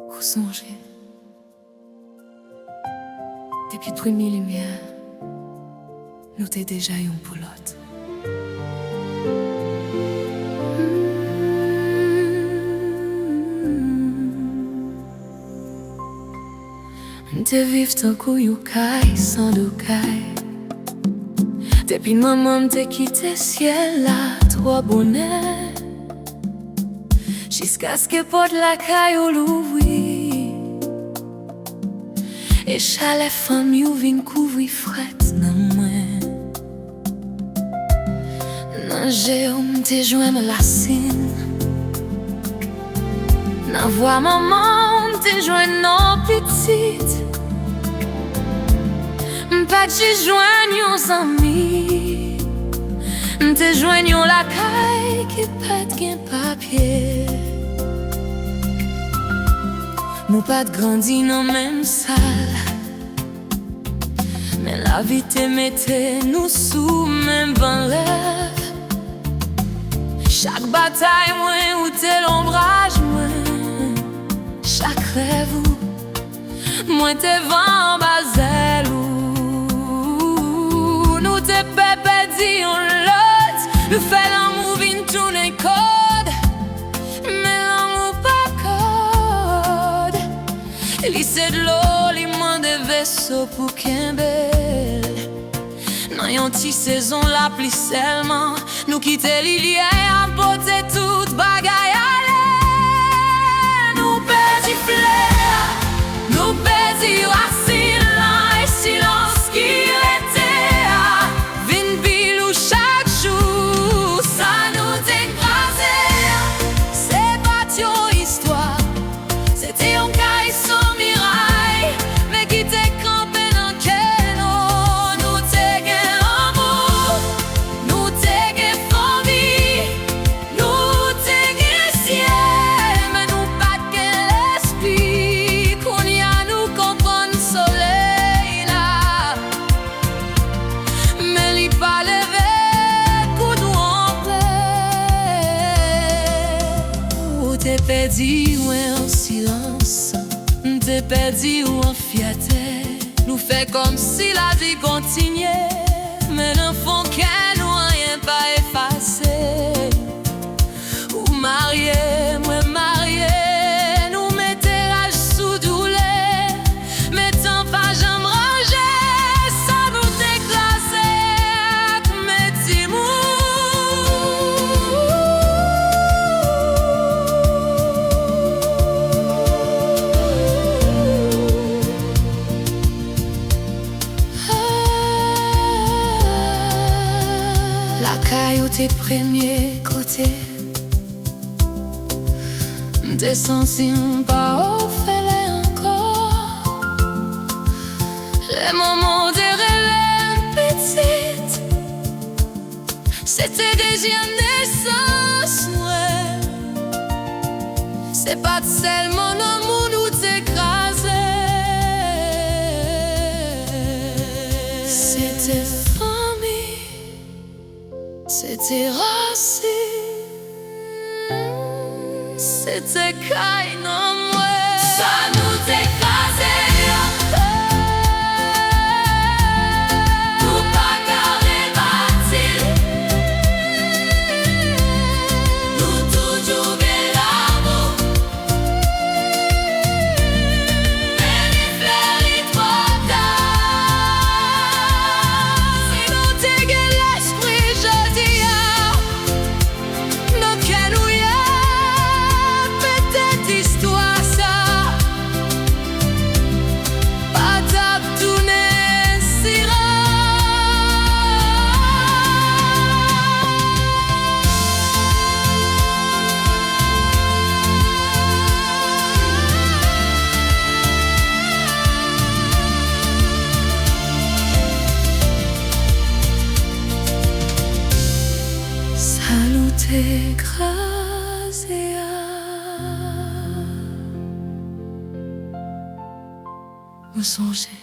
Ou songer depuis première lumière, nous t'es déjà un pour l'autre. Te viv tan kou yu kay, sans do kay. Depuis maman te quitté ciel là, trop bonheur. Jusqu'à ce que porte la caille l'ouvri. Et chalet femme you vin couvri fret nan mwen. Nan j'ai te joint la sine. Nan voix maman te joint non petite. Pas tu joigne aux amis, te joigne la caille qui pète qu'un papier. Nous pas de grandi dans même salle, mais la vie te mettait nous sous même ban lève. Chaque bataille moins ou t'es l'ombrage moins, chaque rêve ou moins t'es vent basel ou te pépé dit on l'autre. Nous fait l'amour vin tourner code, mais l'amour pas code. Lycée de l'eau, li mande vaisseau pour qu'un bel. Dans yon ti saison la pli seulement. Nous quitter l'ilière, apporter toute bagaille à l'air. Nous perdit flair, nous perdit racine là et silence qui était. T'es perdu ou en silence, t'es perdu ou en fierté. Nous fait comme si la vie continuait, mais dans le fond qu'elle nous rien pas effacé. Ou marié, moi marié, nous mettez rage sous douleur, mais tant pas j'aime ranger, ça nous déclassé, mais dis-moi. La caille tes premiers côtés, des sensibles pas offert encore. Les moments de rêve petite, c'était deuxième naissance, ouais. C'est pas seulement l'amour nous t'écraser. C'était c'était racine, c'était caille non moi. Ça nous écrasait. Nous pas carré bâti. Nous toujours bien l'amour. Mais les fleurs les trop tard. Si nous t'aigues l'esprit jeudi. Écrasé à me songer.